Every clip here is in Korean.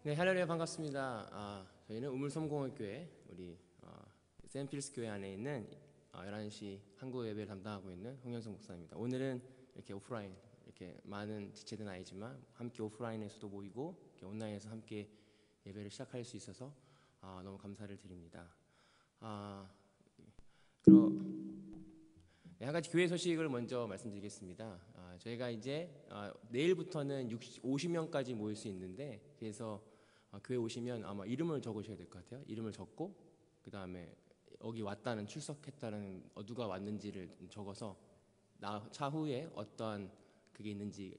네, 할렐루야 반갑습니다. 저희는 우물섬공업교회 우리 세인필스 교회 안에 있는 11시 한국 예배를 담당하고 있는 홍영성 목사입니다. 오늘은 이렇게 오프라인 이렇게 많은 지체는 아니지만 함께 오프라인에서도 모이고 이렇게 온라인에서 함께 예배를 시작할 수 있어서 너무 감사를 드립니다. 한 가지 교회 소식을 먼저 말씀드리겠습니다. 저희가 이제 내일부터는 50명까지 모일 수 있는데, 그래서 교회 오시면 아마 이름을 적으셔야 될 것 같아요. 이름을 적고 그 다음에 여기 왔다는, 출석했다는, 누가 왔는지를 적어서 차후에 어떠한 그게 있는지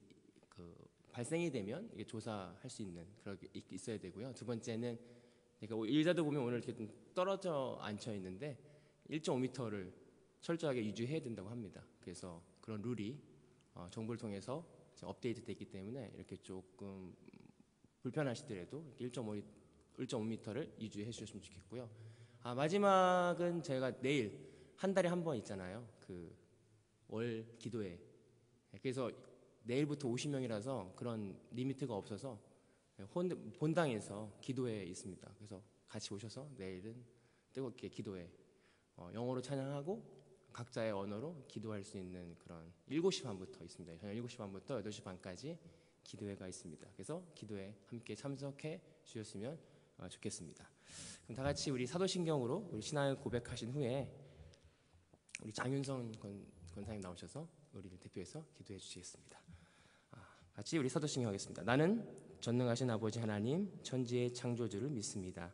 발생이 되면 이게 조사할 수 있는 그런 게 있어야 되고요. 두 번째는 그러니까 일자도 보면 오늘 이렇게 좀 떨어져 앉혀 있는데 1.5m를 철저하게 유지해야 된다고 합니다. 그래서 그런 룰이 정부를 통해서 업데이트 됐기 때문에 이렇게 조금 불편하시더라도 1.5m를 유지해 주셨으면 좋겠고요. 마지막은 제가 내일 한 달에 한 번 있잖아요. 그 월 기도회. 그래서 내일부터 50명이라서 그런 리미트가 없어서 본당에서 기도회 있습니다. 그래서 같이 오셔서 내일은 뜨겁게 기도회, 영어로 찬양하고 각자의 언어로 기도할 수 있는 그런 7시 반부터 있습니다. 저녁 7시 반부터 8시 반까지 기도회가 있습니다. 그래서 기도회 함께 참석해 주셨으면 좋겠습니다. 그럼 다 같이 우리 사도신경으로 우리 신앙을 고백하신 후에 우리 장윤성 권사님 나오셔서 우리를 대표해서 기도해 주시겠습니다. 같이 우리 사도신경 하겠습니다. 나는 전능하신 아버지 하나님 천지의 창조주를 믿습니다.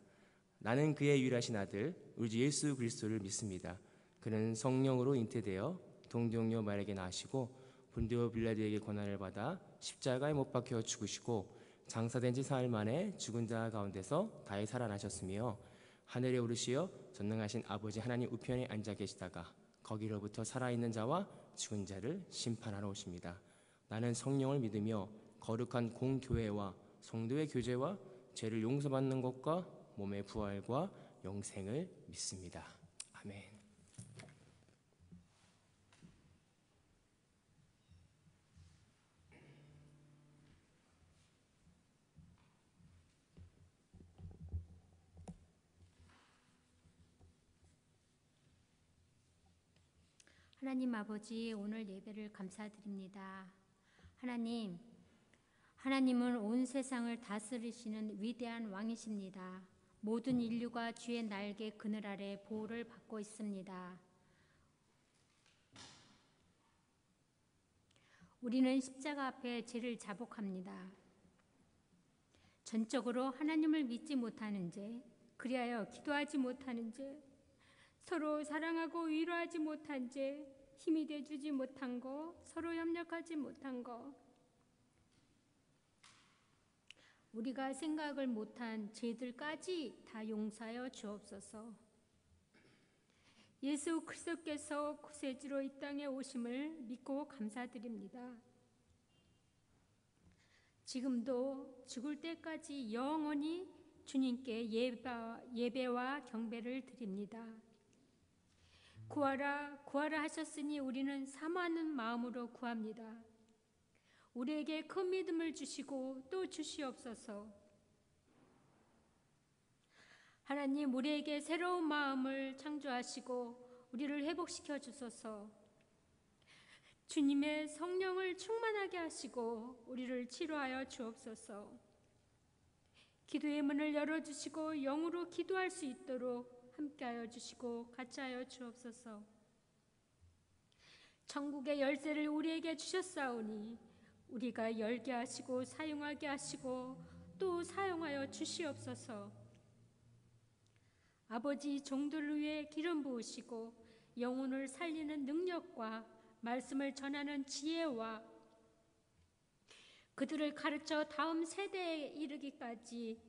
나는 그의 유일하신 아들 우리 주 예수 그리스도를 믿습니다. 그는 성령으로 잉태되어 동정녀 마리아에게 나시고 본디오 빌라도에게 고난을 받아 십자가에 못 박혀 죽으시고 장사된 지 사흘 만에 죽은 자 가운데서 다시 살아나셨으며 하늘에 오르시어 전능하신 아버지 하나님 우편에 앉아 계시다가 거기로부터 살아있는 자와 죽은 자를 심판하러 오십니다. 나는 성령을 믿으며 거룩한 공교회와 성도의 교제와 죄를 용서받는 것과 몸의 부활과 영생을 믿습니다. 아멘. 하나님 아버지, 오늘 예배를 감사드립니다. 하나님은 온 세상을 다스리시는 위대한 왕이십니다. 모든 인류가 주의 날개 그늘 아래 보호를 받고 있습니다. 우리는 십자가 앞에 죄를 자복합니다. 전적으로 하나님을 믿지 못하는 죄, 그리하여 기도하지 못하는 죄, 서로 사랑하고 위로하지 못한 죄, 힘이 돼주지 못한 거, 서로 협력하지 못한 거, 우리가 생각을 못한 죄들까지 다 용서하여 주옵소서. 예수 그리스도께서 구세주로 이 땅에 오심을 믿고 감사드립니다. 지금도 죽을 때까지 영원히 주님께 예배와 경배를 드립니다. 구하라 구하라 하셨으니 우리는 사모하는 마음으로 구합니다. 우리에게 큰 믿음을 주시고 또 주시옵소서. 하나님, 우리에게 새로운 마음을 창조하시고 우리를 회복시켜 주소서. 주님의 성령을 충만하게 하시고 우리를 치료하여 주옵소서. 기도의 문을 열어주시고 영으로 기도할 수 있도록 함께하여 주시고 같이하여 주옵소서. 천국의 열쇠를 우리에게 주셨사오니 우리가 열게 하시고 사용하게 하시고 또 사용하여 주시옵소서. 아버지, 종들을 위해 기름 부으시고 영혼을 살리는 능력과 말씀을 전하는 지혜와 그들을 가르쳐 다음 세대에 이르기까지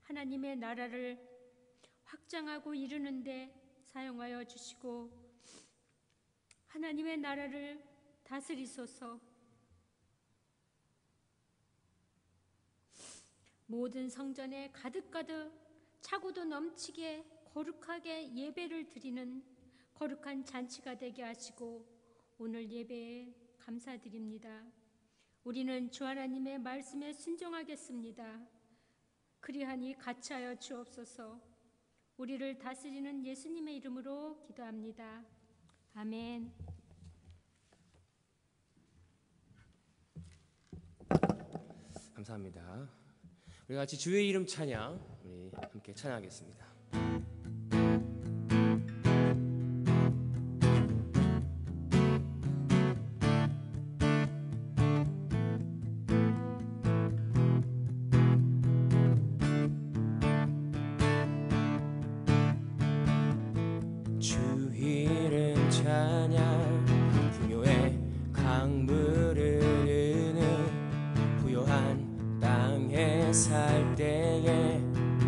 하나님의 나라를 확장하고 이루는데 사용하여 주시고 하나님의 나라를 다스리소서. 모든 성전에 가득가득 차고도 넘치게 거룩하게 예배를 드리는 거룩한 잔치가 되게 하시고 오늘 예배에 감사드립니다. 우리는 주 하나님의 말씀에 순종하겠습니다. 그리하니 같이하여 주옵소서. 우리를 다스리는 예수님의 이름으로 기도합니다. 아멘. 감사합니다. 우리 같이 주의 이름 찬양 우리 함께 찬양하겠습니다. 주 이름 찬양 풍요의 강물을 흐르는 부요한 땅에 살 때에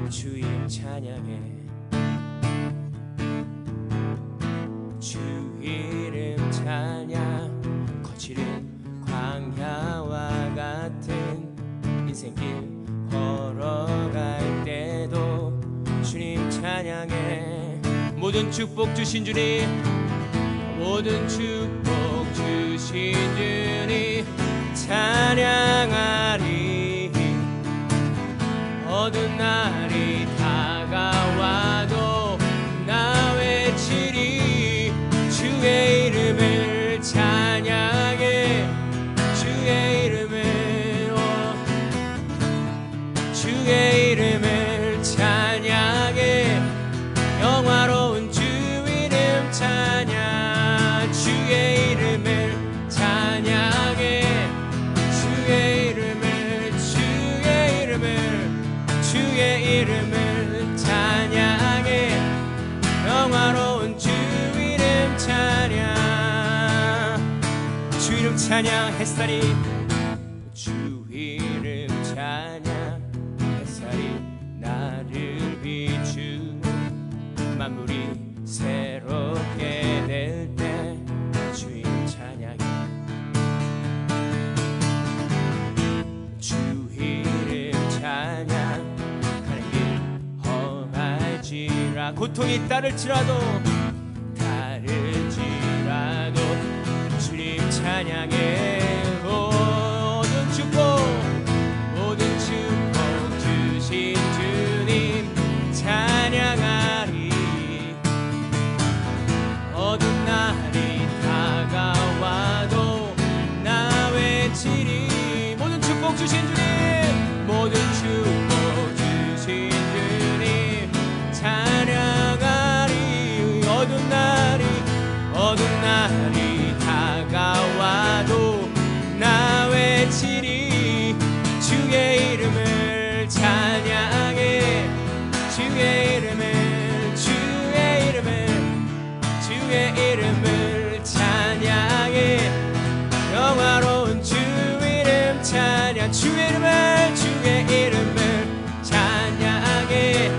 주 이름 찬양해. 주 이름 찬양 거칠은 광야와 같은 인생길 걸어갈 때도 주님 찬양해. 모든 축복 주신 주님, 모든 축복 주신 주님 찬양하리. 어두운 날이 다가와도 나 외치리. 주의 이름을 찬양해. 주의 이름을 주의 이름을 찬양해. 영화로운 주 이름 찬양. 주의 이름을 찬양해. 주의 이름을 주의 이름을 찬양해. 영화로운 주 이름 찬양. 주 이름 찬양 햇살이 주 이름 찬양 햇살이 나를 비추. 만물이 새롭게 될 때 주 이름 찬양해. 주 이름 찬양 가는 길 험할지라 고통이 따를지라도 주님 찬양해. 모든 축복 주신 주님 찬양하리. 어두운 날이 다가와도 나 외치리. 모든 축복 주신 주님, 모든 축복 주신 주님 찬양하리. 어두운 날이 다가와도 나 외치리. 주의 이름을 찬양해. 주의 이름을 찬양해. 영화로운 주 이름 찬양. 주의 이름을 찬양해.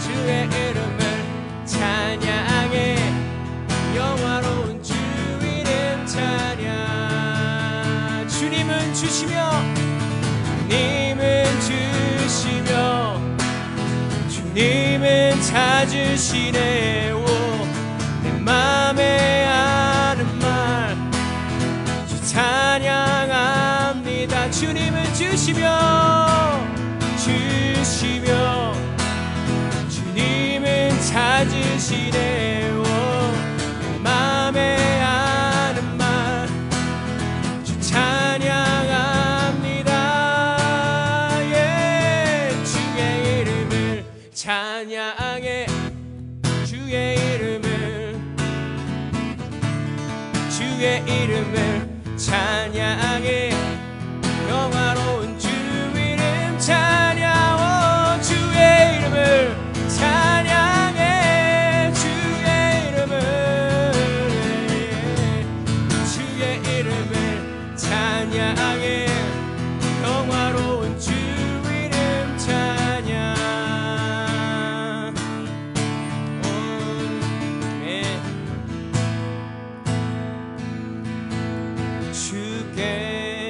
주의 이름을 찬양해. 영화로운 주 이름 찬양. 주님은 주시며 주님은 찾으시네. 내 맘에 하는 말 주 찬양합니다. 주님은 주시며 주님은 찾으시네. 내 맘에 하는 말 주 찬양합니다. 예. 주의 이름을 찬양해. 주의 이름을 찬양해. 영화로운 주 이름 찬양. 주의 이름을 찬양해. 주의 이름을 찬양해. 영화로운 주 이름 찬양. 주께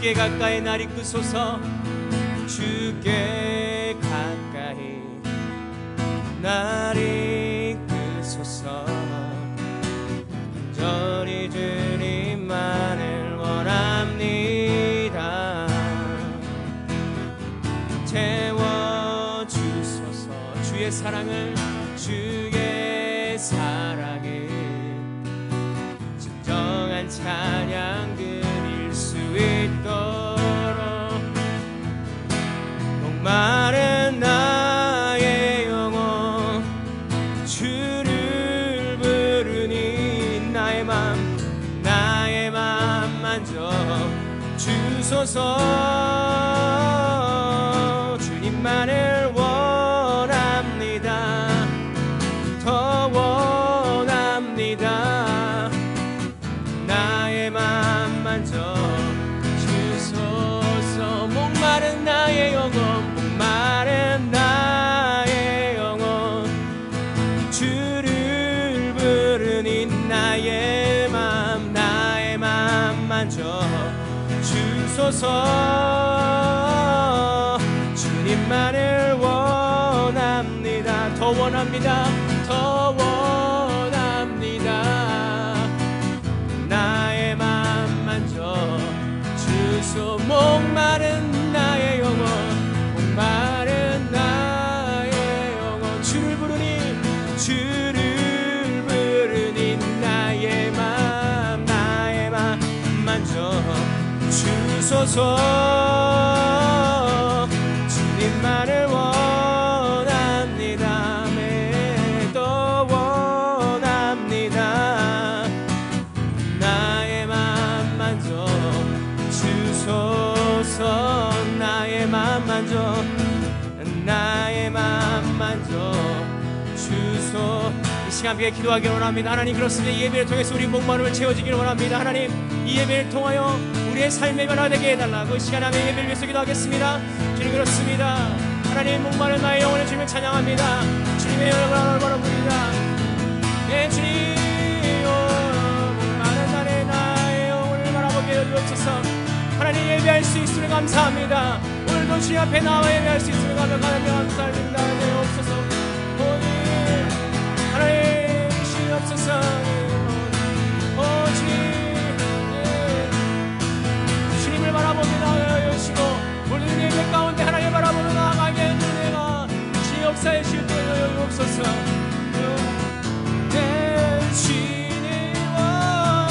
주께 가까이 날 이끄소서. 주께 가까이 날 이끄소서. 간절히 주님만을 원합니다. 채워주소서. 주의 사랑을, 주의 사랑을 진정한 찬양 드릴 수 있도록 목마른 나의 영혼 주를 부르니 나의 맘 만져 주소서. 주님만을 원합니다. 더 원합니다. 나의 맘 만져 주소서. 목마른 나의 영혼, 목마른 나의 영혼 주를 부르니 나의 맘 만져 주소서. 주님만을 원합니다. 더 원합니다. 더 원합니다. 나의 맘 만져 주소. 목마른 나의 영혼, 목마른 나의 영혼 주를 부르니 나의 맘 만져 주소서. 주님만을 원합니다. 더 원합니다. 나의 맘 만져 주소서. 나의 맘 만져, 나의 맘 만져 주소. 이 시간 함께 기도하기를 원합니다. 하나님, 그렇습니다. 이 예배를 통해서 우리 목마름을 채워주기를 원합니다. 하나님, 이 예배를 통하여 우리의 삶의 변화되게 해달라고 이 시간 함께 예배를 위해서 기도하겠습니다. 주님, 그렇습니다. 하나님, 목마른 나의 영혼을 주님을 찬양합니다. 주님의 영혼을 바라봅니다. 네, 주님, 목마른 나의 영혼을 바라보게 해주옵소서. 하나님, 예배할 수 있음을 감사합니다. 오늘도 주님 앞에 나와 예배할 수 있음을 감사드립니다. 하나님, 없어서 하나님 주옵소서. 주님을 바라보며 나아가시고 모든 예배 가운데 하나님을 바라보며 나아가게 해주내가 주의 역사에 실패하여 주옵소서. 내 주님과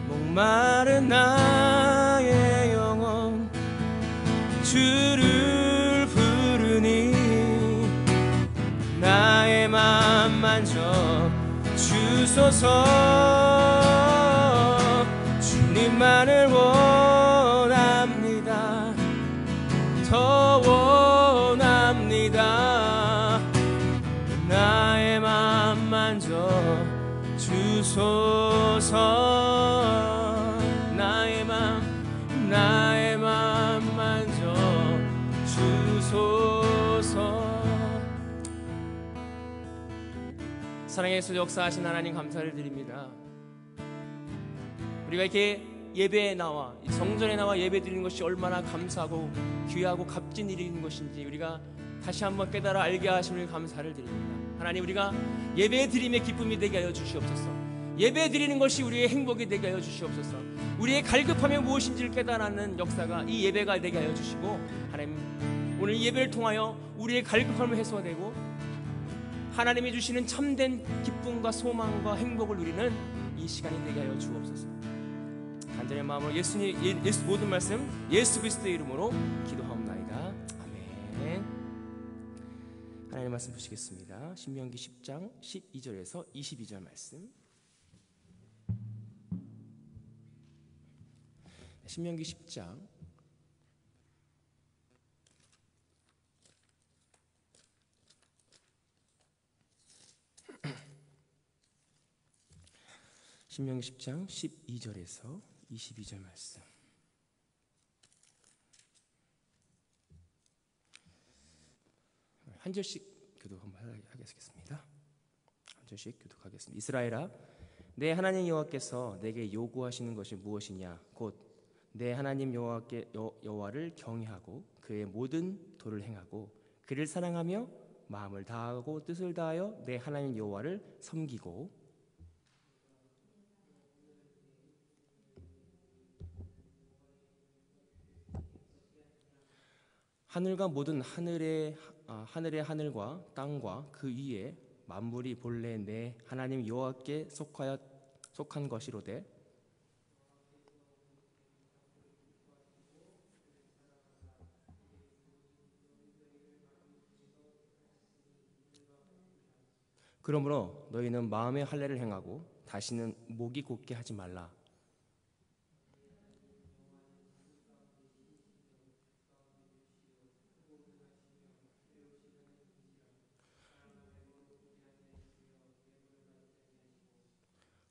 목마른 나의 영혼 주를 부르니 나의 맘 만져 주소서. 주님만을 원합니다. 더 원합니다. 나의 맘 만져 주소서. 나의 맘 만져 주소서. 사랑의 예수 역사하신 하나님 감사를 드립니다. 우리가 이렇게 예배에 나와 성전에 나와 예배 드리는 것이 얼마나 감사하고 귀하고 값진 일인 것인지 우리가 다시 한번 깨달아 알게 하심을 감사를 드립니다. 하나님, 우리가 예배 드림의 기쁨이 되게 하여 주시옵소서. 예배 드리는 것이 우리의 행복이 되게 하여 주시옵소서. 우리의 갈급함이 무엇인지를 깨달아는 역사가 이 예배가 되게 하여 주시고, 하나님, 오늘 예배를 통하여 우리의 갈급함을 해소되고 하나님이 주시는 참된 기쁨과 소망과 행복을 누리는 이 시간이 되게 하여 주옵소서. 간절히 마음으로 예수 모든 말씀 예수 그리스도의 이름으로 기도하옵나이다. 아멘. 하나님의 말씀 보시겠습니다. 신명기 10장 12절에서 22절 말씀. 신명기 10장 12절에서 22절 말씀. 한 절씩 교독 한번 하겠습니다. 한 절씩 교독하겠습니다. 이스라엘아, 내 하나님 여호와께서 내게 요구하시는 것이 무엇이냐? 곧 내 하나님 여호와를 경외하고 그의 모든 도를 행하고 그를 사랑하며 마음을 다하고 뜻을 다하여 내 하나님 여호와를 섬기고 하늘과 모든 하늘의 하늘과 땅과 그 위에 만물이 본래 내 하나님 여호와께 속한 것이로되 그러므로 너희는 마음의 할례를 행하고 다시는 목이 곧게 하지 말라.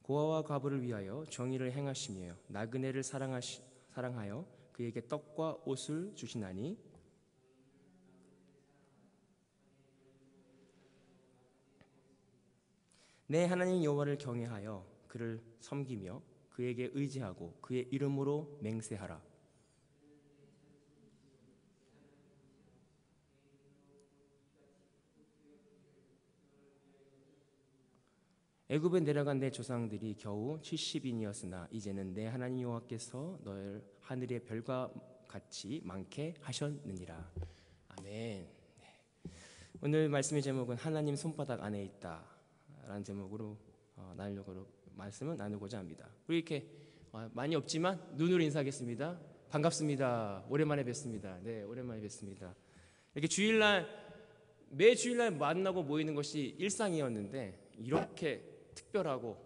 고아와 과부를 위하여 정의를 행하시며 나그네를 사랑하여 그에게 떡과 옷을 주시나니 내 하나님 여호와를 경외하여 그를 섬기며 그에게 의지하고 그의 이름으로 맹세하라. 애굽에 내려간 내 조상들이 겨우 70인이었으나 이제는 내 하나님 여호와께서 너를 하늘의 별과 같이 많게 하셨느니라. 아멘. 오늘 말씀의 제목은 하나님 손바닥 안에 있다 라는 제목으로 말씀을 나누고자 합니다. 우리 이렇게 많이 없지만 눈으로 인사하겠습니다. 반갑습니다. 오랜만에 뵙습니다. 네, 오랜만에 뵙습니다. 이렇게 매 주일날 만나고 모이는 것이 일상이었는데 이렇게 특별하고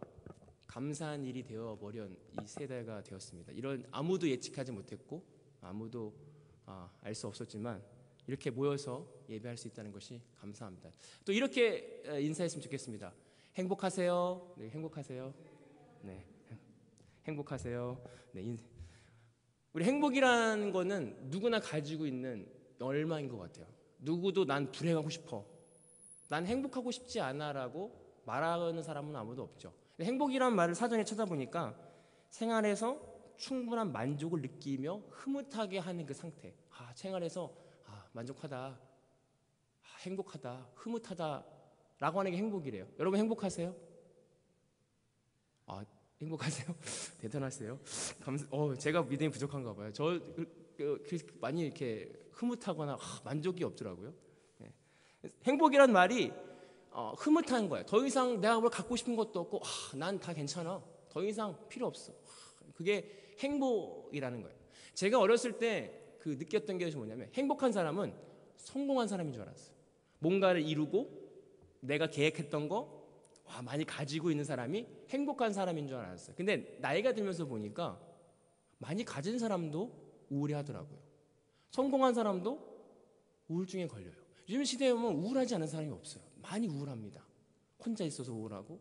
감사한 일이 되어버린 이 세대가 되었습니다. 이런 아무도 예측하지 못했고 아무도 알 수 없었지만 이렇게 모여서 예배할 수 있다는 것이 감사합니다. 또 이렇게 인사했으면 좋겠습니다. 행복하세요. 네, 행복하세요. 네, 행복하세요. 네, 우리 행복이라는 거는 누구나 가지고 있는 열망인 것 같아요. 누구도 난 불행하고 싶어, 난 행복하고 싶지 않아라고 말하는 사람은 아무도 없죠. 행복이란 말을 사전에 찾아보니까 생활에서 충분한 만족을 느끼며 흐뭇하게 하는 그 상태. 생활에서 만족하다, 행복하다, 흐뭇하다 라고 하는 게 행복이래요. 여러분 행복하세요? 행복하세요? 대단하세요. 제가 믿음이 부족한가 봐요. 많이 이렇게 흐뭇하거나 만족이 없더라고요. 네. 행복이란 말이 흐뭇한 거예요. 더 이상 내가 뭘 갖고 싶은 것도 없고 난 다 괜찮아. 더 이상 필요 없어. 그게 행복이라는 거예요. 제가 어렸을 때 느꼈던 게 뭐냐면 행복한 사람은 성공한 사람인 줄 알았어요. 뭔가를 이루고 내가 계획했던 거 많이 가지고 있는 사람이 행복한 사람인 줄 알았어요. 근데 나이가 들면서 보니까 많이 가진 사람도 우울해하더라고요. 성공한 사람도 우울증에 걸려요. 요즘 시대에 보면 우울하지 않은 사람이 없어요. 많이 우울합니다. 혼자 있어서 우울하고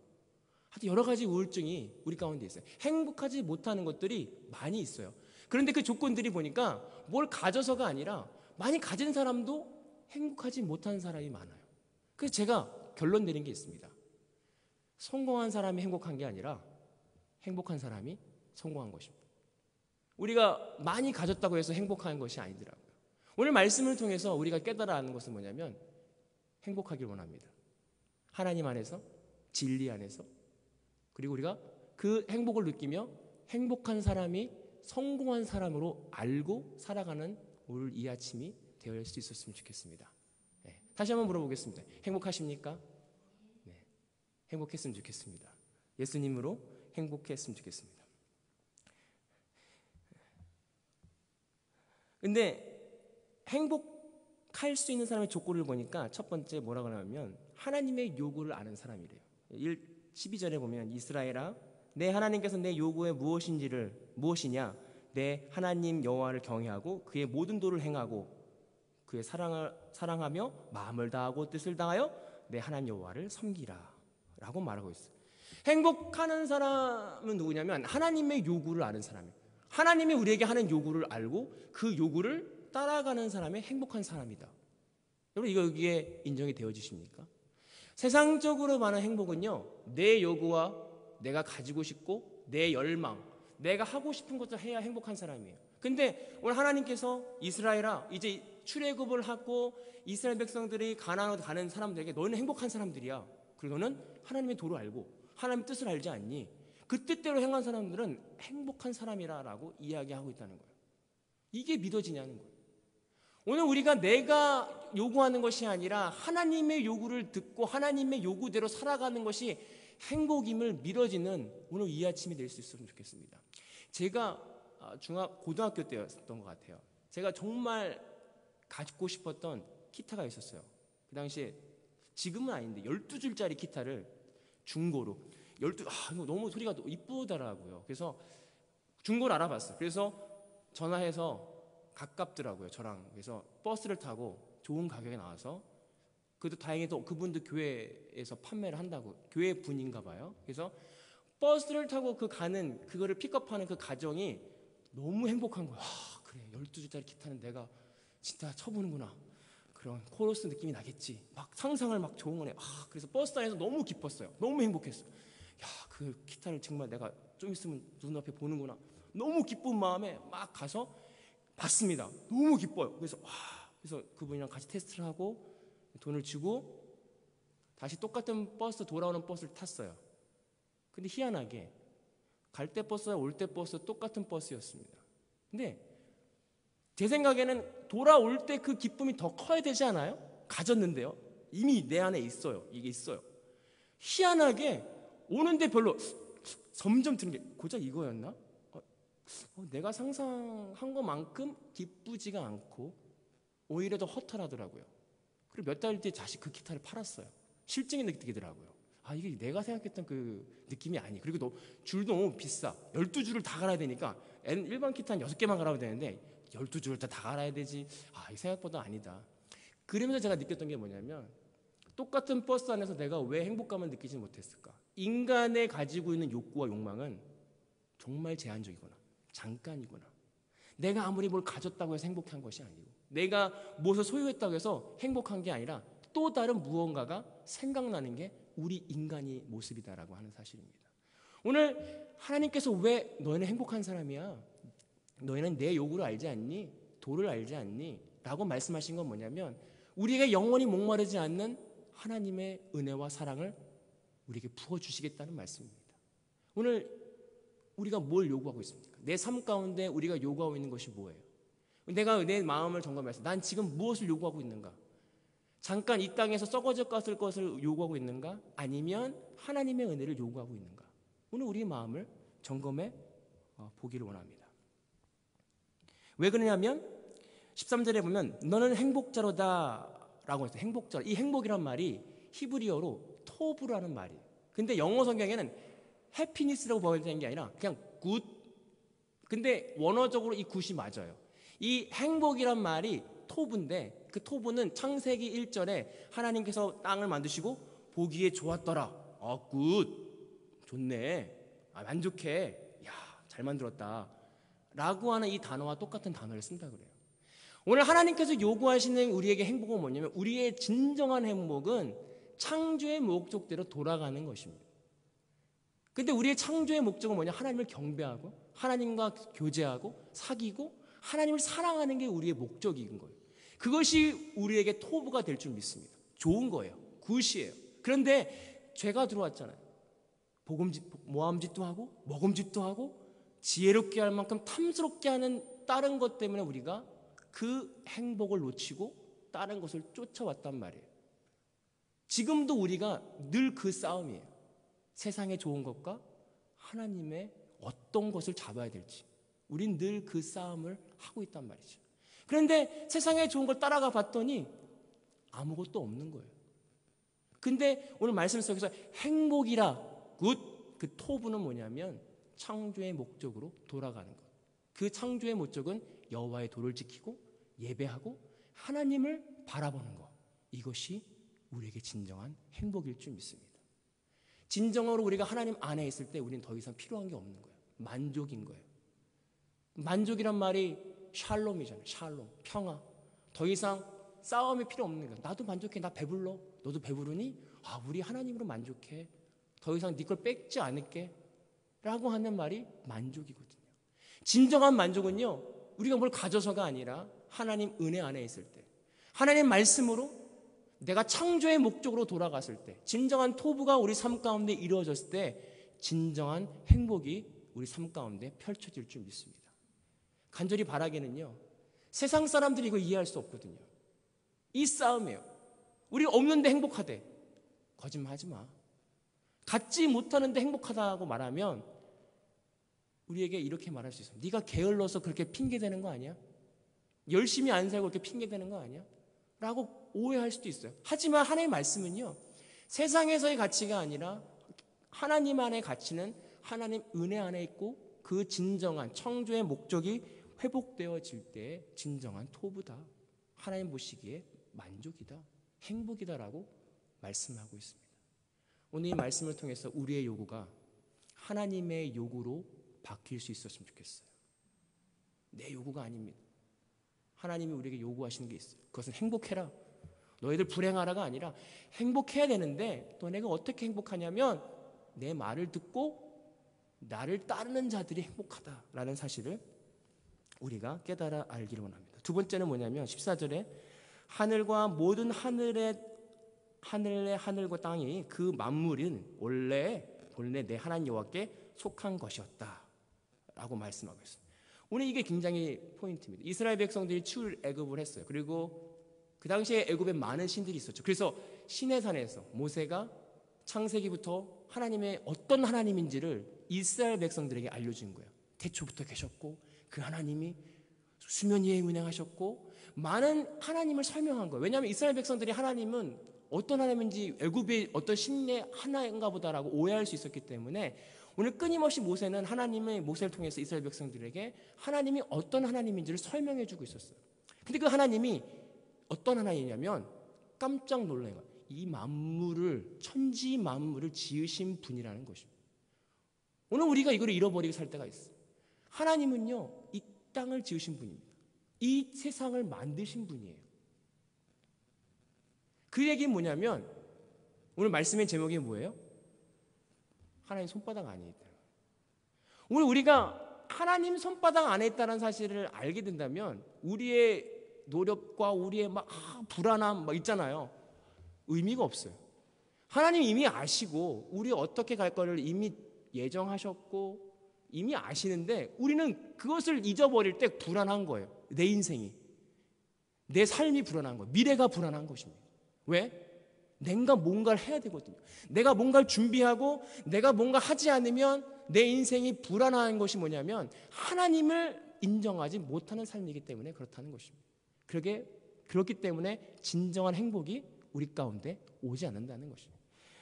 하여튼 여러 가지 우울증이 우리 가운데 있어요. 행복하지 못하는 것들이 많이 있어요. 그런데 그 조건들이 보니까 뭘 가져서가 아니라 많이 가진 사람도 행복하지 못한 사람이 많아요. 그래서 제가 결론 내린 게 있습니다. 성공한 사람이 행복한 게 아니라 행복한 사람이 성공한 것입니다. 우리가 많이 가졌다고 해서 행복한 것이 아니더라고요. 오늘 말씀을 통해서 우리가 깨달아 아는 것은 뭐냐면 행복하길 원합니다. 하나님 안에서, 진리 안에서, 그리고 우리가 그 행복을 느끼며 행복한 사람이 성공한 사람으로 알고 살아가는 오늘 이 아침이 되어야 수 있었으면 좋겠습니다. 네. 다시 한번 물어보겠습니다. 행복하십니까? 네. 행복했으면 좋겠습니다. 예수님으로 행복했으면 좋겠습니다. 근데 행복할 수 있는 사람의 조건을 보니까 첫 번째 뭐라고 하냐면 하나님의 요구를 아는 사람이래요. 12절에 보면 이스라엘아 내 하나님께서 내 요구에 무엇이냐 내 하나님 여호와를 경외하고 그의 모든 도를 행하고 그의 사랑하며 마음을 다하고 뜻을 다하여 내 하나님 여호와를 섬기라 라고 말하고 있어요. 행복하는 사람은 누구냐면 하나님의 요구를 아는 사람이에요. 하나님이 우리에게 하는 요구를 알고 그 요구를 따라가는 사람이 행복한 사람이다. 여러분 이거 여기에 인정이 되어지십니까? 세상적으로 말하는 행복은요 내 요구와 내가 가지고 싶고 내 열망 내가 하고 싶은 것을 해야 행복한 사람이에요. 근데 오늘 하나님께서 이스라엘아 이제 출애굽을 하고 이스라엘 백성들이 가나안으로 가는 사람들에게 너는 행복한 사람들이야. 그리고 너는 하나님의 도를 알고 하나님의 뜻을 알지 않니? 그 뜻대로 행한 사람들은 행복한 사람이라고 이야기하고 있다는 거예요. 이게 믿어지냐는 거예요. 오늘 우리가 내가 요구하는 것이 아니라 하나님의 요구를 듣고 하나님의 요구대로 살아가는 것이 행복임을 믿어지는 오늘 이 아침이 될 수 있으면 좋겠습니다. 제가 고등학교 때였던 것 같아요. 제가 정말 갖고 싶었던 기타가 있었어요. 그 당시에 지금은 아닌데 12줄짜리 기타를 중고로 이거 너무 소리가 이쁘더라고요. 그래서 중고를 알아봤어요. 그래서 전화해서 가깝더라고요 저랑. 그래서 버스를 타고 좋은 가격에 나와서 그래도 다행히도 그분도 교회에서 판매를 한다고 교회 분인가 봐요. 그래서 버스를 타고 그거를 픽업하는 그 과정이 너무 행복한 거야. 그래 12줄짜리 기타는 내가 진짜 쳐보는구나. 그런 코러스 느낌이 나겠지. 막 상상을 막 좋은 거네. 그래서 버스 안에서 너무 기뻤어요. 너무 행복했어요. 야, 그 기타를 정말 내가 좀 있으면 눈앞에 보는구나. 너무 기쁜 마음에 막 가서 봤습니다. 너무 기뻐요. 그래서 그분이랑 같이 테스트를 하고 돈을 주고 다시 똑같은 버스 돌아오는 버스를 탔어요. 근데 희한하게 갈 때 버스와 올 때 버스 똑같은 버스였습니다. 근데 제 생각에는 돌아올 때 그 기쁨이 더 커야 되지 않아요? 가졌는데요. 이미 내 안에 있어요. 이게 있어요. 희한하게 오는데 별로 점점 드는 게 고작 이거였나? 내가 상상한 것만큼 기쁘지가 않고 오히려 더 허탈하더라고요. 그리고 몇 달 뒤에 다시 그 기타를 팔았어요. 실증이 느끼더라고요. 이게 내가 생각했던 그 느낌이 아니. 그리고 줄도 너무 비싸. 12줄을 다 갈아야 되니까 일반 기타는 6개만 갈아야 되는데 12줄을 다 갈아야 되지. 이 생각보다 아니다. 그러면서 제가 느꼈던 게 뭐냐면 똑같은 버스 안에서 내가 왜 행복감을 느끼지 못했을까? 인간의 가지고 있는 욕구와 욕망은 정말 제한적이구나. 잠깐이구나. 내가 아무리 뭘 가졌다고 해서 행복한 것이 아니고 내가 무엇을 소유했다고 해서 행복한 게 아니라 또 다른 무언가가 생각나는 게 우리 인간의 모습이다라고 하는 사실입니다. 오늘 하나님께서 왜 너희는 행복한 사람이야? 너희는 내 요구를 알지 않니? 도를 알지 않니? 라고 말씀하신 건 뭐냐면 우리에게 영원히 목마르지 않는 하나님의 은혜와 사랑을 우리에게 부어주시겠다는 말씀입니다. 오늘 우리가 뭘 요구하고 있습니까? 내 삶 가운데 우리가 요구하고 있는 것이 뭐예요? 내가 내 마음을 점검해서 난 지금 무엇을 요구하고 있는가? 잠깐 이 땅에서 썩어져 갔을 것을 요구하고 있는가? 아니면 하나님의 은혜를 요구하고 있는가? 오늘 우리 마음을 점검해 보기를 원합니다. 왜 그러냐면 13절에 보면 너는 행복자로다 라고 했어요. 행복자로. 이 행복이란 말이 히브리어로 토브라는 말이에요. 근데 영어 성경에는 해피니스라고 번역된 게 아니라 그냥 굿. 근데 원어적으로 이 굿이 맞아요. 이 행복이란 말이 토브인데 그 토브는 창세기 1절에 하나님께서 땅을 만드시고 보기에 좋았더라. 굿. 좋네. 만족해. 잘 만들었다. 라고 하는 이 단어와 똑같은 단어를 쓴다 그래요. 오늘 하나님께서 요구하시는 우리에게 행복은 뭐냐면 우리의 진정한 행복은 창조의 목적대로 돌아가는 것입니다. 근데 우리의 창조의 목적은 뭐냐? 하나님을 경배하고 하나님과 교제하고 사귀고 하나님을 사랑하는 게 우리의 목적인 거예요. 그것이 우리에게 토부가 될 줄 믿습니다. 좋은 거예요. 굿이에요. 그런데 죄가 들어왔잖아요. 모함짓도 하고 먹음짓도 하고 지혜롭게 할 만큼 탐스럽게 하는 다른 것 때문에 우리가 그 행복을 놓치고 다른 것을 쫓아왔단 말이에요. 지금도 우리가 늘 그 싸움이에요. 세상의 좋은 것과 하나님의 어떤 것을 잡아야 될지 우린 늘 그 싸움을 하고 있단 말이죠. 그런데 세상에 좋은 걸 따라가 봤더니 아무것도 없는 거예요. 근데 오늘 말씀 속에서 행복이라 그 토부는 뭐냐면 창조의 목적으로 돌아가는 것. 그 창조의 목적은 여호와의 도를 지키고 예배하고 하나님을 바라보는 것. 이것이 우리에게 진정한 행복일 줄 믿습니다. 진정으로 우리가 하나님 안에 있을 때 우리는 더 이상 필요한 게 없는 거예요. 만족인 거예요. 만족이란 말이 샬롬이잖아요. 샬롬, 평화. 더 이상 싸움이 필요 없는 거예요. 나도 만족해. 나 배불러. 너도 배부르니? 우리 하나님으로 만족해. 더 이상 네 걸 뺏지 않을게. 라고 하는 말이 만족이거든요. 진정한 만족은요, 우리가 뭘 가져서가 아니라 하나님 은혜 안에 있을 때, 하나님 말씀으로 내가 창조의 목적으로 돌아갔을 때, 진정한 토부가 우리 삶 가운데 이루어졌을 때 진정한 행복이 우리 삶 가운데 펼쳐질 줄 믿습니다. 간절히 바라기는요, 세상 사람들이 이거 이해할 수 없거든요. 이 싸움이에요. 우리 없는데 행복하대. 거짓말하지 마. 갖지 못하는데 행복하다고 말하면 우리에게 이렇게 말할 수 있어요. 네가 게을러서 그렇게 핑계대는 거 아니야? 열심히 안 살고 그렇게 핑계대는 거 아니야? 라고 오해할 수도 있어요. 하지만 하나님의 말씀은요, 세상에서의 가치가 아니라 하나님 안의 가치는 하나님 은혜 안에 있고 그 진정한 창조의 목적이 회복되어질 때 진정한 토부다. 하나님 보시기에 만족이다. 행복이다라고 말씀하고 있습니다. 오늘 이 말씀을 통해서 우리의 요구가 하나님의 요구로 바뀔 수 있었으면 좋겠어요. 내 요구가 아닙니다. 하나님이 우리에게 요구하시는 게 있어요. 그것은 행복해라. 너희들 불행하라가 아니라 행복해야 되는데 또 내가 어떻게 행복하냐면 내 말을 듣고 나를 따르는 자들이 행복하다라는 사실을 우리가 깨달아 알기를 원합니다. 두 번째는 뭐냐면 14절에 하늘과 모든 하늘의 하늘과 땅이 그 만물은 원래 내 하나님 여호와께 속한 것이었다 라고 말씀하고 있습니다. 오늘 이게 굉장히 포인트입니다. 이스라엘 백성들이 출애굽을 했어요. 그리고 그 당시에 애굽에 많은 신들이 있었죠. 그래서 시내산에서 모세가 창세기부터 하나님의 어떤 하나님인지를 이스라엘 백성들에게 알려준 거예요. 태초부터 계셨고 그 하나님이 수면 위에 운행하셨고 많은 하나님을 설명한 거예요. 왜냐하면 이스라엘 백성들이 하나님은 어떤 하나님인지 애굽의 어떤 신의 하나인가 보다라고 오해할 수 있었기 때문에 오늘 끊임없이 모세는 하나님의 모세를 통해서 이스라엘 백성들에게 하나님이 어떤 하나님인지를 설명해 주고 있었어요. 근데 그 하나님이 어떤 하나님이냐면 깜짝 놀라요. 이 만물을 천지 만물을 지으신 분이라는 것입니다. 오늘 우리가 이걸 잃어버리고 살 때가 있어요. 하나님은요 이 땅을 지으신 분입니다. 이 세상을 만드신 분이에요. 그 얘기는 뭐냐면 오늘 말씀의 제목이 뭐예요? 하나님 손바닥 안에 있다. 오늘 우리가 하나님 손바닥 안에 있다는 사실을 알게 된다면 우리의 노력과 우리의 불안함 있잖아요. 의미가 없어요. 하나님 이미 아시고 우리 어떻게 갈 거를 이미 예정하셨고 이미 아시는데 우리는 그것을 잊어버릴 때 불안한 거예요. 내 인생이. 내 삶이 불안한 거예요. 미래가 불안한 것입니다. 왜? 내가 뭔가를 해야 되거든요. 내가 뭔가를 준비하고 내가 뭔가 하지 않으면 내 인생이 불안한 것이 뭐냐면 하나님을 인정하지 못하는 삶이기 때문에 그렇다는 것입니다. 그렇기 때문에 진정한 행복이 우리 가운데 오지 않는다는 것입니다.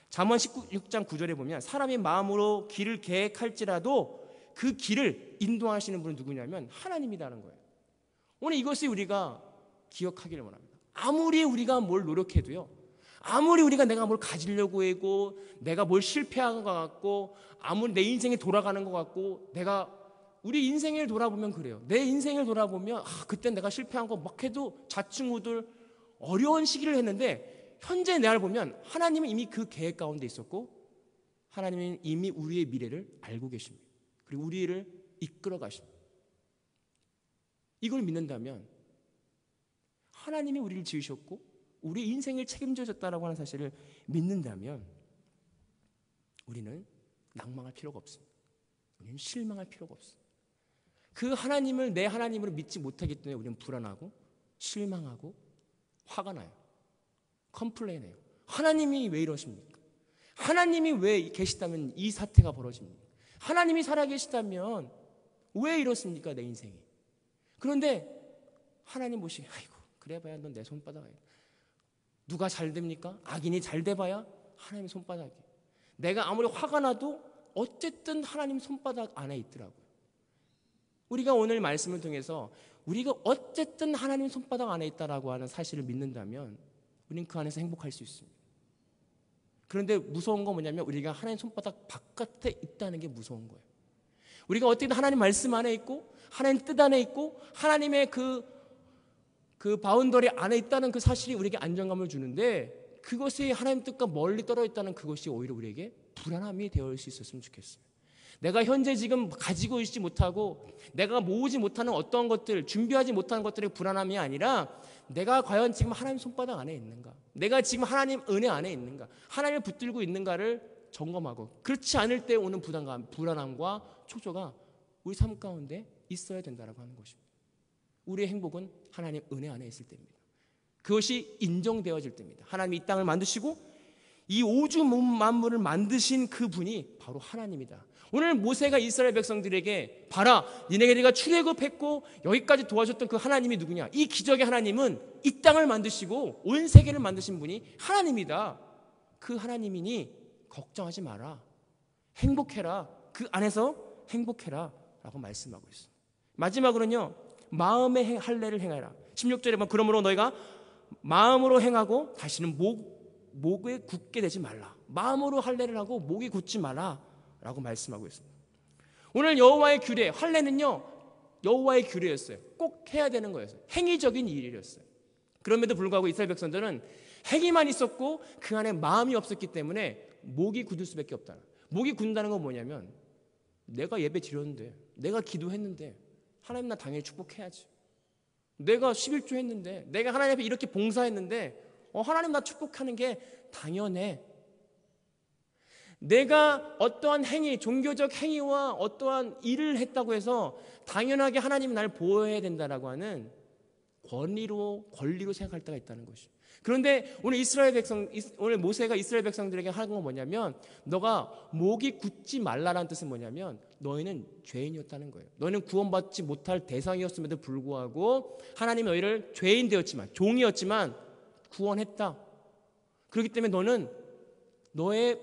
잠언 16장 9절에 보면 사람이 마음으로 길을 계획할지라도 그 길을 인도하시는 분은 누구냐면 하나님이라는 거예요. 오늘 이것을 우리가 기억하기를 원합니다. 아무리 우리가 뭘 노력해도요, 아무리 우리가 내가 뭘 가지려고 하고 내가 뭘 실패한 것 같고 아무리 내 인생이 돌아가는 것 같고 우리 인생을 돌아보면 그래요. 내 인생을 돌아보면 그때 내가 실패한 거 막 해도 좌충우돌 어려운 시기를 했는데 현재 나를 보면 하나님은 이미 그 계획 가운데 있었고 하나님은 이미 우리의 미래를 알고 계십니다. 그리고 우리를 이끌어 가십니다. 이걸 믿는다면 하나님이 우리를 지으셨고 우리 인생을 책임져 줬다라고 하는 사실을 믿는다면 우리는 낭망할 필요가 없습니다. 우리는 실망할 필요가 없습니다. 그 하나님을 내 하나님으로 믿지 못하기 때문에 우리는 불안하고 실망하고 화가 나요. 컴플레인해요. 하나님이 왜 이러십니까? 하나님이 왜 계시다면 이 사태가 벌어집니까? 하나님이 살아계시다면 왜 이렇습니까? 내 인생이. 그런데 하나님 보시기에 아이고 그래봐야 넌 내 손바닥 아니야. 누가 잘 됩니까? 악인이 잘 돼봐야 하나님 손바닥이. 내가 아무리 화가 나도 어쨌든 하나님 손바닥 안에 있더라고요. 우리가 오늘 말씀을 통해서 우리가 어쨌든 하나님 손바닥 안에 있다라고 하는 사실을 믿는다면 우리는 그 안에서 행복할 수 있습니다. 그런데 무서운 건 뭐냐면 우리가 하나님 손바닥 바깥에 있다는 게 무서운 거예요. 우리가 어떻게든 하나님 말씀 안에 있고 하나님 뜻 안에 있고 하나님의 그 바운더리 안에 있다는 그 사실이 우리에게 안정감을 주는데 그것이 하나님 뜻과 멀리 떨어져 있다는 그것이 오히려 우리에게 불안함이 되어 수 있었으면 좋겠어요. 내가 현재 지금 가지고 있지 못하고 내가 모으지 못하는 어떤 것들, 준비하지 못하는 것들의 불안함이 아니라 내가 과연 지금 하나님 손바닥 안에 있는가, 내가 지금 하나님 은혜 안에 있는가, 하나님을 붙들고 있는가를 점검하고 그렇지 않을 때 오는 불안함과 초조가 우리 삶 가운데 있어야 된다라고 하는 것입니다. 우리의 행복은 하나님 은혜 안에 있을 때입니다. 그것이 인정되어질 때입니다. 하나님이 이 땅을 만드시고 이 우주 만물을 만드신 그분이 바로 하나님이다. 오늘 모세가 이스라엘 백성들에게 봐라, 니네가 내가 출애굽했고 여기까지 도와줬던 그 하나님이 누구냐? 이 기적의 하나님은 이 땅을 만드시고 온 세계를 만드신 분이 하나님이다. 그 하나님이니 걱정하지 마라. 행복해라. 그 안에서 행복해라 라고 말씀하고 있습니다. 마지막으로는요, 마음의 할례를 행하라. 16절에 보면 그러므로 너희가 마음으로 행하고 다시는 목에 굳게 되지 말라. 마음으로 할례를 하고 목이 굳지 마라 라고 말씀하고 있습니다. 오늘 여호와의 규례, 할례는요 여호와의 규례였어요. 꼭 해야 되는 거였어요. 행위적인 일이었어요. 그럼에도 불구하고 이스라엘 백성들은 행위만 있었고 그 안에 마음이 없었기 때문에 목이 굳을 수밖에 없다. 목이 굳는다는 건 뭐냐면 내가 예배 드렸는데, 내가 기도했는데 하나님 나 당연히 축복해야지. 내가 11조 했는데, 내가 하나님 앞에 이렇게 봉사했는데 하나님 나 축복하는 게 당연해. 내가 어떠한 행위, 종교적 행위와 어떠한 일을 했다고 해서 당연하게 하나님이 나를 보호해야 된다라고 하는 권리로 생각할 때가 있다는 것이죠. 그런데 오늘 모세가 이스라엘 백성들에게 하는 건 뭐냐면 너가 목이 굳지 말라라는 뜻은 뭐냐면 너희는 죄인이었다는 거예요. 너희는 구원받지 못할 대상이었음에도 불구하고 하나님이 너희를 죄인 되었지만, 종이었지만 구원했다. 그렇기 때문에 너는 너의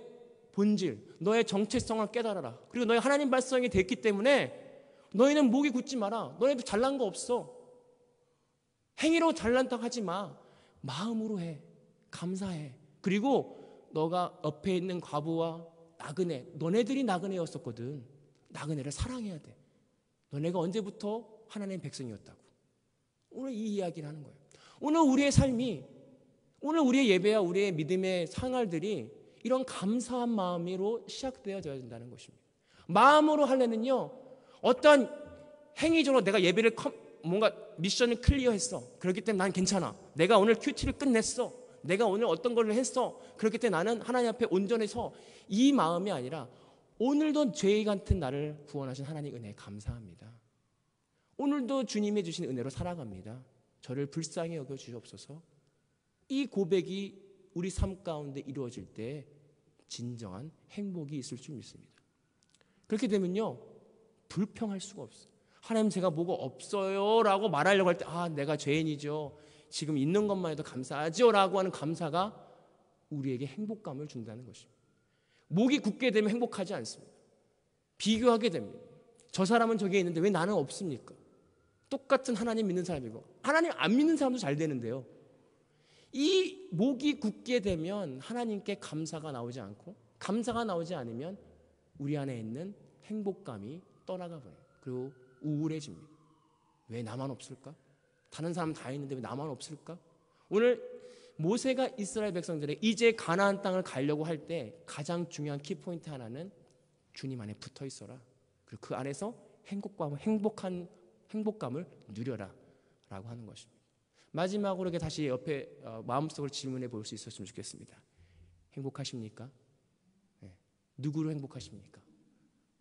본질, 너의 정체성을 깨달아라. 그리고 너의 하나님 백성이 됐기 때문에 너희는 목이 굳지 마라. 너희도 잘난 거 없어. 행위로 잘난다고 하지 마. 마음으로 해. 감사해. 그리고 너가 옆에 있는 과부와 나그네, 너네들이 나그네였었거든. 나그네를 사랑해야 돼. 너네가 언제부터 하나님의 백성이었다고. 오늘 이 이야기를 하는 거예요. 오늘 우리의 삶이, 오늘 우리의 예배와 우리의 믿음의 생활들이 이런 감사한 마음으로 시작되어져야 된다는 것입니다. 마음으로 할례는요, 어떤 행위적으로 내가 예배를 뭔가 미션을 클리어했어. 그렇기 때문에 난 괜찮아. 내가 오늘 큐티를 끝냈어. 내가 오늘 어떤 걸 했어. 그렇기 때문에 나는 하나님 앞에 온전해서, 이 마음이 아니라 오늘도 죄인 같은 나를 구원하신 하나님 은혜에 감사합니다. 오늘도 주님이 주신 은혜로 살아갑니다. 저를 불쌍히 여겨 주시옵소서. 이 고백이 우리 삶 가운데 이루어질 때 진정한 행복이 있을 줄 믿습니다. 그렇게 되면요, 불평할 수가 없어요. 하나님 제가 뭐가 없어요 라고 말하려고 할 때 내가 죄인이죠. 지금 있는 것만 해도 감사하죠 라고 하는 감사가 우리에게 행복감을 준다는 것입니다. 목이 굳게 되면 행복하지 않습니다. 비교하게 됩니다. 저 사람은 저기에 있는데 왜 나는 없습니까? 똑같은 하나님 믿는 사람이고 하나님 안 믿는 사람도 잘 되는데요. 이 목이 굳게 되면 하나님께 감사가 나오지 않고, 감사가 나오지 않으면 우리 안에 있는 행복감이 떠나가 버려요. 그리고 우울해집니다. 왜 나만 없을까? 다른 사람 다 있는데 왜 나만 없을까? 오늘 모세가 이스라엘 백성들의 이제 가나안 땅을 가려고 할 때 가장 중요한 키포인트 하나는 주님 안에 붙어 있어라. 그리고 그 안에서 행복감을 누려라 라고 하는 것입니다. 마지막으로 다시 옆에 마음속으로 질문해 볼 수 있었으면 좋겠습니다. 행복하십니까? 네. 누구로 행복하십니까?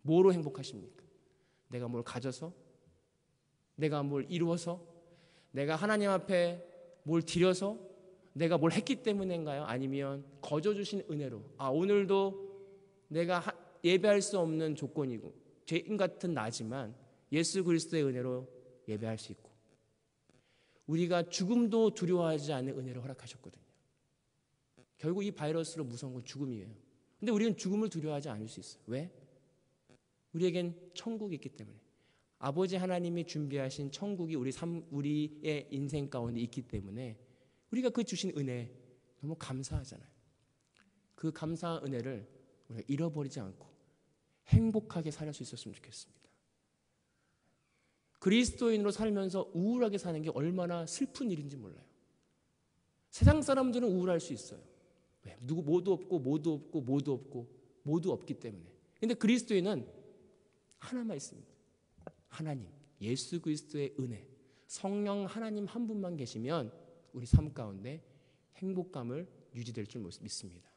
뭐로 행복하십니까? 내가 뭘 가져서? 내가 뭘 이루어서? 내가 하나님 앞에 뭘 드려서? 내가 뭘 했기 때문인가요? 아니면 거저 주신 은혜로, 오늘도 내가 예배할 수 없는 조건이고 죄인 같은 나지만 예수 그리스도의 은혜로 예배할 수 있고, 우리가 죽음도 두려워하지 않는 은혜를 허락하셨거든요. 결국 이 바이러스로 무서운 건 죽음이에요. 근데 우리는 죽음을 두려워하지 않을 수 있어요. 왜? 우리에겐 천국이 있기 때문에. 아버지 하나님이 준비하신 천국이 우리의 인생 가운데 있기 때문에 우리가 그 주신 은혜 너무 감사하잖아요. 그 감사한 은혜를 우리가 잃어버리지 않고 행복하게 살 수 있었으면 좋겠습니다. 그리스도인으로 살면서 우울하게 사는 게 얼마나 슬픈 일인지 몰라요. 세상 사람들은 우울할 수 있어요. 왜? 모두 없기 때문에. 근데 그리스도인은 하나만 있습니다. 하나님, 예수 그리스도의 은혜, 성령 하나님 한 분만 계시면 우리 삶 가운데 행복감을 유지될 줄 믿습니다.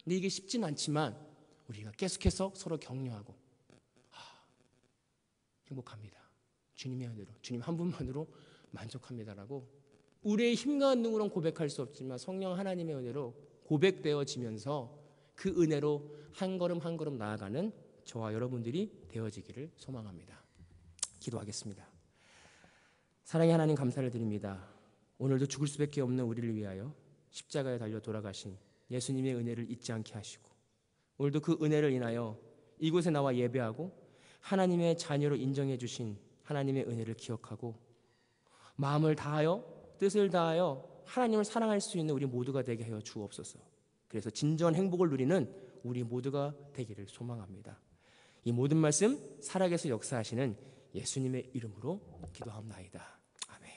근데 이게 쉽진 않지만 우리가 계속해서 서로 격려하고 행복합니다. 주님의 은혜로, 주님 한 분만으로 만족합니다라고 우리의 힘과 능으로는 고백할 수 없지만 성령 하나님의 은혜로 고백되어지면서 그 은혜로 한 걸음 한 걸음 나아가는 저와 여러분들이 되어지기를 소망합니다. 기도하겠습니다. 사랑의 하나님 감사를 드립니다. 오늘도 죽을 수밖에 없는 우리를 위하여 십자가에 달려 돌아가신 예수님의 은혜를 잊지 않게 하시고 오늘도 그 은혜를 인하여 이곳에 나와 예배하고 하나님의 자녀로 인정해 주신 하나님의 은혜를 기억하고 마음을 다하여 뜻을 다하여 하나님을 사랑할 수 있는 우리 모두가 되게 하여 주옵소서. 그래서 진정한 행복을 누리는 우리 모두가 되기를 소망합니다. 이 모든 말씀 살아계서 역사하시는 예수님의 이름으로 기도합나이다. 아멘.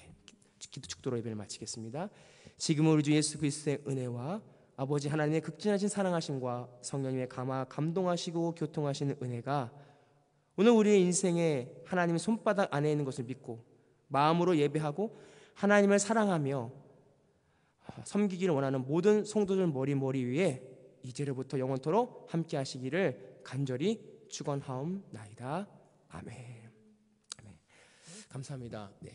기도 축도로 예배를 마치겠습니다. 지금은 우리 주 예수 그리스도의 은혜와 아버지 하나님의 극진하신 사랑하심과 성령님의 감동하시고 교통하시는 은혜가 오늘 우리의 인생에 하나님의 손바닥 안에 있는 것을 믿고 마음으로 예배하고 하나님을 사랑하며 섬기기를 원하는 모든 성도들 머리 위에 이제로부터 영원토록 함께 하시기를 간절히 축원하옵나이다. 아멘. 감사합니다. 네.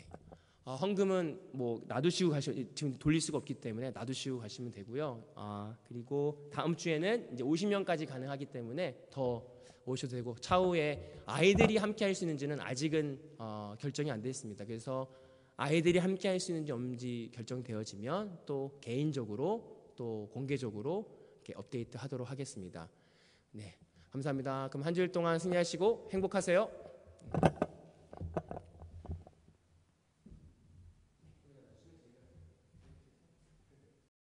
헌금은 뭐 놔두시고 지금 돌릴 수가 없기 때문에 놔두시고 가시면 되고요. 그리고 다음 주에는 이제 50명까지 가능하기 때문에 더 오셔도 되고 차후에 아이들이 함께 할 수 있는지는 아직은 결정이 안 돼 있습니다. 그래서 아이들이 함께 할 수 있는지 없는지 결정되어지면 또 개인적으로 또 공개적으로 이렇게 업데이트 하도록 하겠습니다. 네, 감사합니다. 그럼 한 주일 동안 승리하시고 행복하세요.